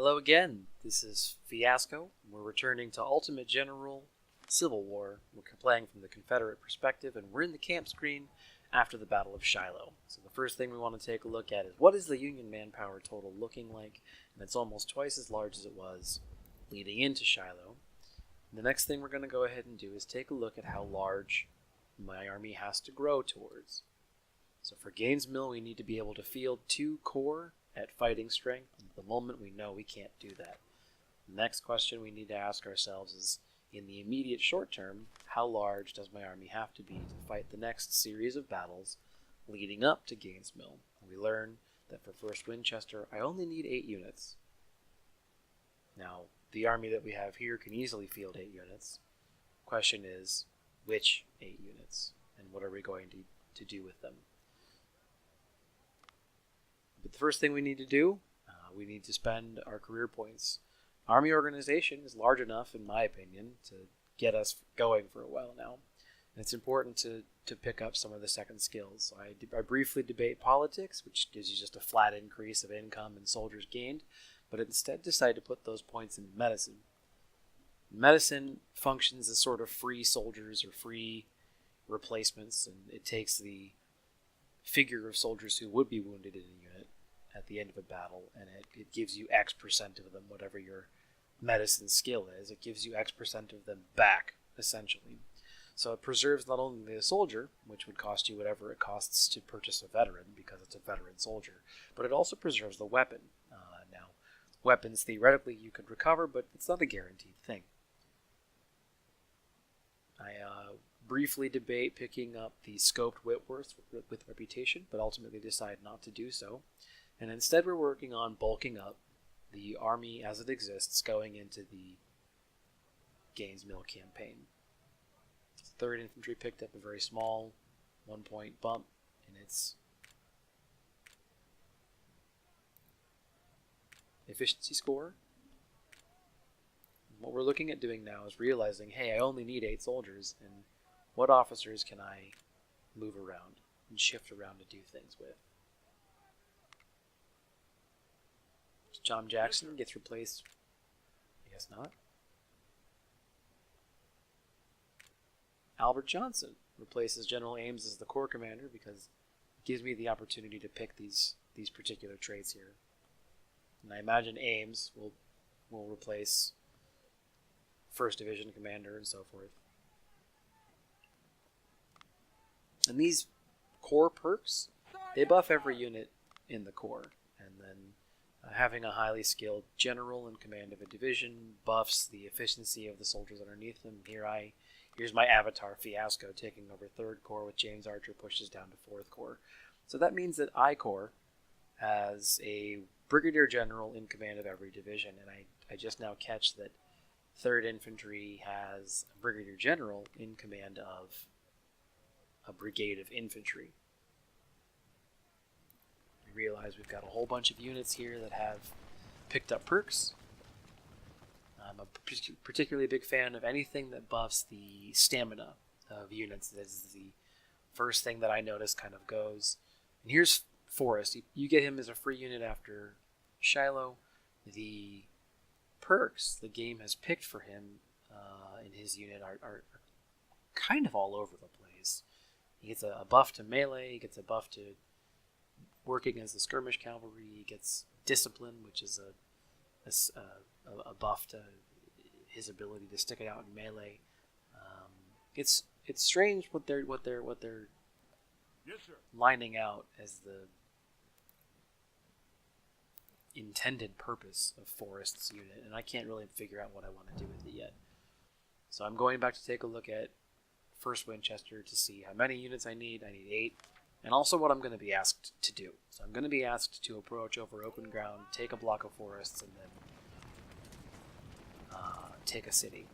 Hello again, this is Fiasco. We're returning to Ultimate General Civil War. We're playing from the Confederate perspective, and we're in the camp screen after the Battle of Shiloh. So the first thing we want to take a look at is what is the Union manpower total looking like, and it's almost twice as large as it was leading into Shiloh. And the next thing we're going to go ahead and do is take a look at how large my army has to grow towards. So for Gaines Mill, we need to be able to field 2 corps at fighting strength. At the moment, we know we can't do that. The next question we need to ask ourselves is, in the immediate short term, how large does my army have to be to fight the next series of battles leading up to Gaines Mill? We learn that for 1st Winchester, I only need 8 units. Now, the army that we have here can easily field 8 units. Question is, which 8 units? And what are we going to do with them? But the first thing we need to do, we need to spend our career points. Army organization is large enough, in my opinion, to get us going for a while now. And it's important to pick up some of the second skills. I briefly debate politics, which gives you just a flat increase of income and soldiers gained, but instead decide to put those points into medicine. Medicine functions as sort of free soldiers or free replacements, and it takes the figure of soldiers who would be wounded in a unit at the end of a battle, and it gives you X% of them, whatever your medicine skill is. It gives you X% of them back, essentially. So it preserves not only the soldier, which would cost you whatever it costs to purchase a veteran, because it's a veteran soldier, but it also preserves the weapon. Now, weapons, theoretically, you could recover, but it's not a guaranteed thing. I briefly debate picking up the scoped Whitworth with reputation, but ultimately decide not to do so. And instead we're working on bulking up the army as it exists going into the Gaines Mill campaign. 3rd Infantry picked up a very small 1-point bump in its efficiency score. What we're looking at doing now is realizing, hey, I only need 8 soldiers, and what officers can I move around and shift around to do things with? John Jackson gets replaced. I guess not. Albert Johnson replaces General Ames as the Corps Commander because it gives me the opportunity to pick these particular traits here. And I imagine Ames will replace 1st Division Commander and so forth. And these Corps perks, they buff every unit in the Corps. And then having a highly skilled general in command of a division buffs the efficiency of the soldiers underneath them. Here's my avatar Fiasco taking over 3rd Corps with James Archer pushes down to 4th Corps. So that means that I Corps has a brigadier general in command of every division, and I just now catch that 3rd Infantry has a brigadier general in command of a brigade of infantry. We realize we've got a whole bunch of units here that have picked up perks. I'm a particularly big fan of anything that buffs the stamina of units. This is the first thing that I notice kind of goes. And here's Forrest. You get him as a free unit after Shiloh. The perks the game has picked for him in his unit are kind of all over the place. He gets a buff to melee, he gets a buff to working as the skirmish cavalry, he gets discipline, which is a buff to his ability to stick it out in melee. It's strange what they're Yes, sir. lining out as the intended purpose of Forrest's unit, and I can't really figure out what I want to do with it yet. So I'm going back to take a look at 1st Winchester to see how many units I need. I need 8. And also what I'm going to be asked to do. So I'm going to be asked to approach over open ground, take a block of forests, and then take a city.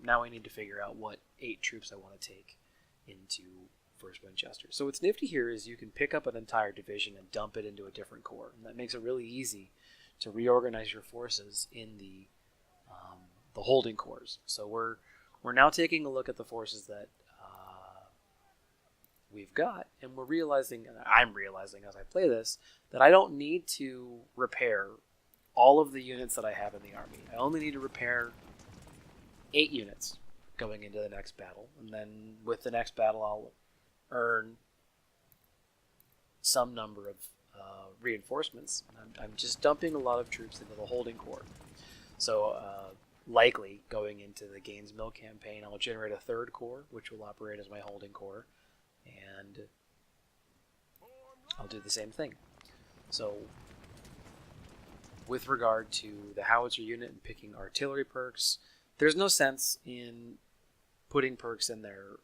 Now I need to figure out what 8 troops I want to take into 1st Winchester. So what's nifty here is you can pick up an entire division and dump it into a different corps. And that makes it really easy to reorganize your forces in the holding corps. So we're now taking a look at the forces that we've got, and I'm realizing as I play this, that I don't need to repair all of the units that I have in the army. I only need to repair 8 units going into the next battle, and then with the next battle I'll earn some number of reinforcements. I'm just dumping a lot of troops into the holding corps. So likely going into the Gaines Mill campaign, I'll generate a 3rd corps, which will operate as my holding corps, and I'll do the same thing. So with regard to the howitzer unit and picking artillery perks, there's no sense in putting perks in their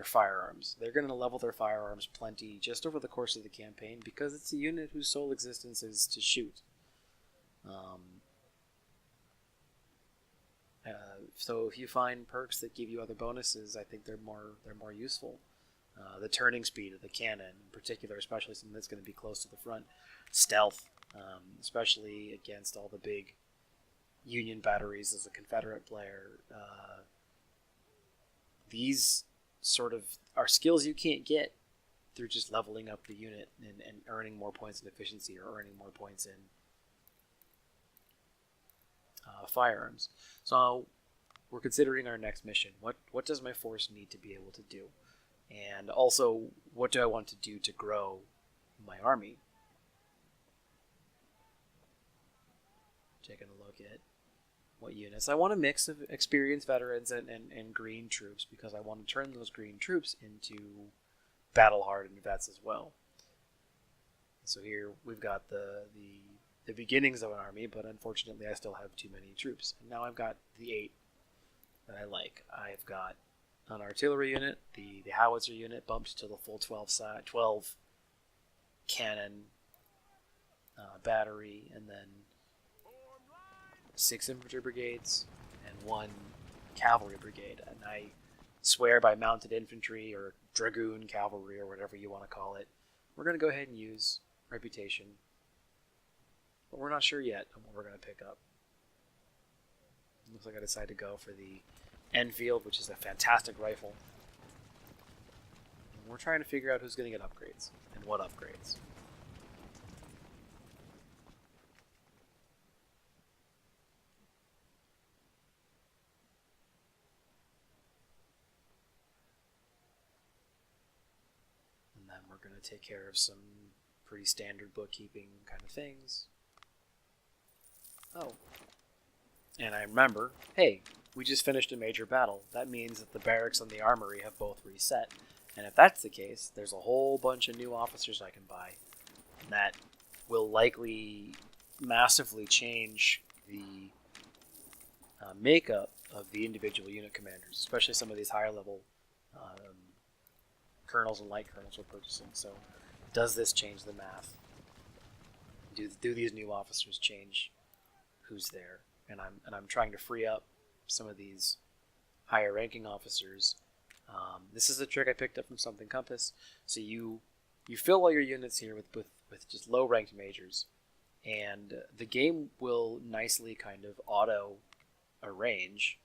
firearms. They're going to level their firearms plenty just over the course of the campaign because it's a unit whose sole existence is to shoot. So if you find perks that give you other bonuses, I think they're more useful. The turning speed of the cannon, in particular, especially something that's going to be close to the front. Stealth, especially against all the big Union batteries as a Confederate player. These sort of are skills you can't get through just leveling up the unit and earning more points in efficiency or earning more points in firearms. So we're considering our next mission. What does my force need to be able to do? And also, what do I want to do to grow my army? Taking a look at what units. I want a mix of experienced veterans and green troops because I want to turn those green troops into battle-hardened vets as well. So here we've got the beginnings of an army, but unfortunately I still have too many troops. And now I've got the 8 that I like. I've got an artillery unit, the howitzer unit bumped to the full 12 cannon battery, and then 6 infantry brigades and 1 cavalry brigade. And I swear by mounted infantry or dragoon cavalry or whatever you want to call it, we're going to go ahead and use reputation. But we're not sure yet on what we're going to pick up. Looks like I decided to go for the Enfield, which is a fantastic rifle. And we're trying to figure out who's going to get upgrades and what upgrades. And then we're going to take care of some pretty standard bookkeeping kind of things. Oh. And I remember, hey, we just finished a major battle. That means that the barracks and the armory have both reset. And if that's the case, there's a whole bunch of new officers I can buy. And that will likely massively change the makeup of the individual unit commanders, especially some of these higher level colonels and light colonels we're purchasing. So does this change the math? Do these new officers change who's there? And I'm trying to free up some of these higher ranking officers. This is a trick I picked up from Something Compass. So you fill all your units here with just low ranked majors, and the game will nicely kind of auto arrange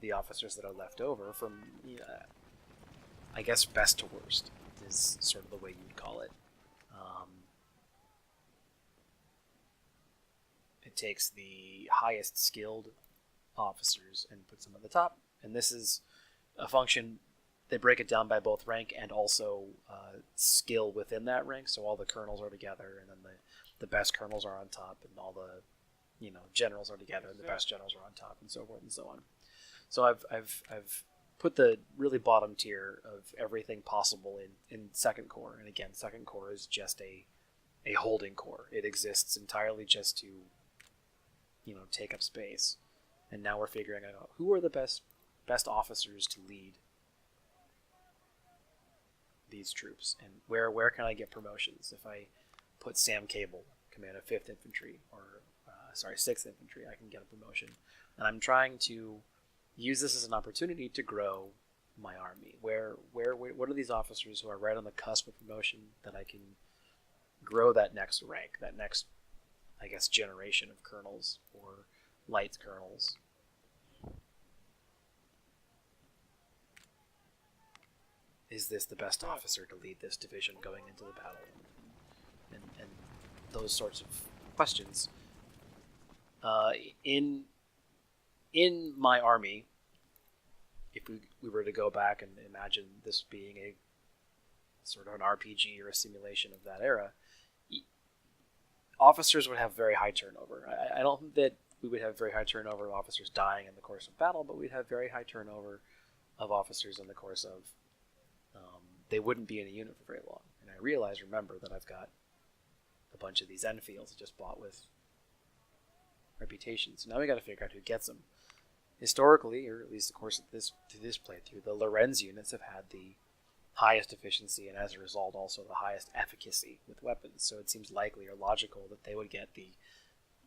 the officers that are left over from, I guess, best to worst is sort of the way you'd call it. It takes the highest skilled officers and puts them at the top, and this is a function. They break it down by both rank and also skill within that rank, so all the colonels are together, and then the best colonels are on top, and all the generals are together, and the best generals are on top, and so forth and so on. So I've put the really bottom tier of everything possible in Second Corps, and again, Second Corps is just a holding corps. It exists entirely just to take up space. And now we're figuring out who are the best officers to lead these troops, and where can I get promotions? If I put Sam Cable, command of 5th Infantry, or 6th Infantry, I can get a promotion. And I'm trying to use this as an opportunity to grow my army. What are these officers who are right on the cusp of promotion that I can grow that next rank, that next, I guess, generation of colonels or light colonels. Is this the best officer to lead this division going into the battle? and those sorts of questions. In my army, if we were to go back and imagine this being a sort of an RPG or a simulation of that era, officers would have very high turnover. I don't think that we would have very high turnover of officers dying in the course of battle, but we'd have very high turnover of officers in the course of they wouldn't be in a unit for very long. And I remember that I've got a bunch of these Enfields I just bought with reputations. So now we got to figure out who gets them. Historically, or at least of course through this playthrough, the Lorenz units have had the highest efficiency and as a result also the highest efficacy with weapons. So it seems likely or logical that they would get the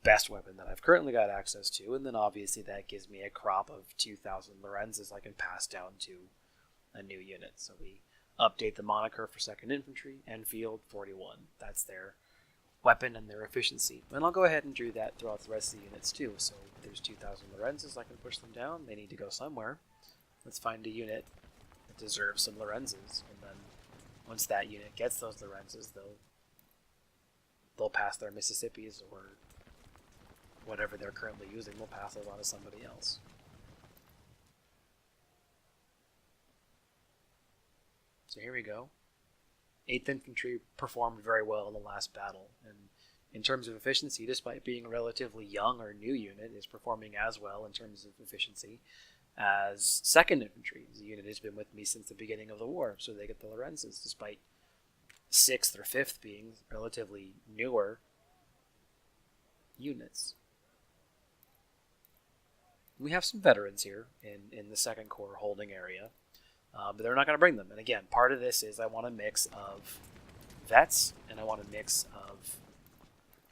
best weapon that I've currently got access to, and then obviously that gives me a crop of 2,000 Lorenzes I can pass down to a new unit. So we update the moniker for 2nd Infantry, Enfield 41. That's their weapon and their efficiency. And I'll go ahead and do that throughout the rest of the units too. So there's 2,000 Lorenzes, I can push them down. They need to go somewhere. Let's find a unit that deserves some Lorenzes, and then once that unit gets those Lorenzes, they'll pass their Mississippis or whatever they're currently using. They'll pass those on to somebody else. So here we go. 8th Infantry performed very well in the last battle, and in terms of efficiency, despite being a relatively young or new unit, is performing as well in terms of efficiency as 2nd Infantry. The unit has been with me since the beginning of the war, so they get the Lorenzes, despite 6th or 5th being relatively newer units. We have some veterans here in the 2nd Corps holding area, but they're not going to bring them. And again, part of this is I want a mix of vets and I want a mix of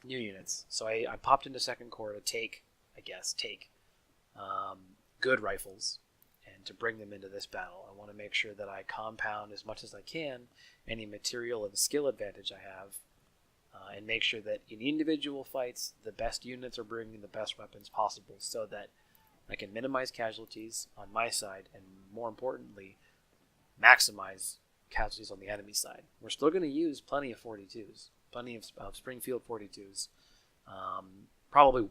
new units. So I popped into 2nd Corps to take good rifles and to bring them into this battle. I want to make sure that I compound as much as I can any material and skill advantage I have, and make sure that in individual fights the best units are bringing the best weapons possible so that I can minimize casualties on my side and, more importantly, maximize casualties on the enemy side. We're still going to use plenty of 42s, plenty of Springfield 42s, probably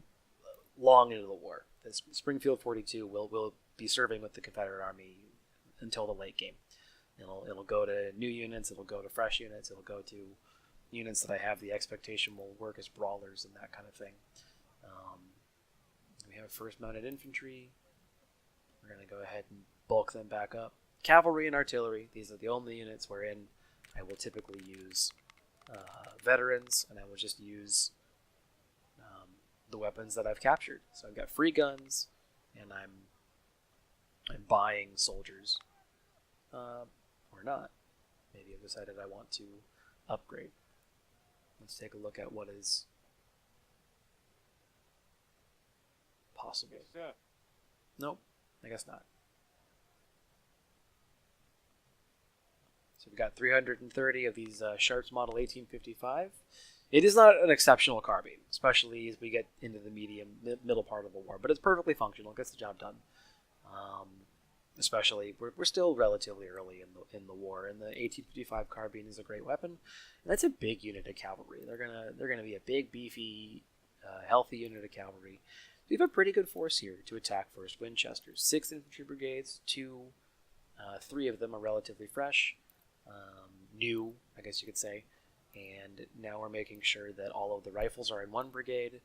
long into the war. This Springfield 42 will be serving with the Confederate Army until the late game. It'll go to new units, it'll go to fresh units, it'll go to units that I have the expectation will work as brawlers and that kind of thing. We have 1st Mounted Infantry. We're going to go ahead and bulk them back up. Cavalry and artillery, these are the only units wherein I will typically use veterans, and I will just use the weapons that I've captured. So I've got free guns, and I'm buying soldiers, or not. Maybe I've decided I want to upgrade. Let's take a look at what is possible. Yes, sir. Nope, I guess not. So we've got 330 of these Sharps Model 1855. It is not an exceptional carbine, especially as we get into the middle part of the war, but it's perfectly functional, gets the job done. Especially, we're still relatively early in the war, and the 1855 carbine is a great weapon. And that's a big unit of cavalry. They're gonna be a big, beefy, healthy unit of cavalry. We have a pretty good force here to attack 1st Winchesters. 6 infantry brigades, 3 of them are relatively fresh, new, I guess you could say. And now we're making sure that all of the rifles are in 1 brigade,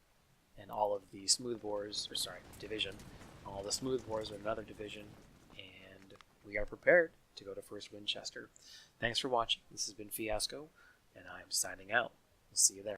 and all of the division. All the smoothbores are in another division, and we are prepared to go to 1st Winchester. Thanks for watching. This has been Fiasco, and I'm signing out. We'll see you there.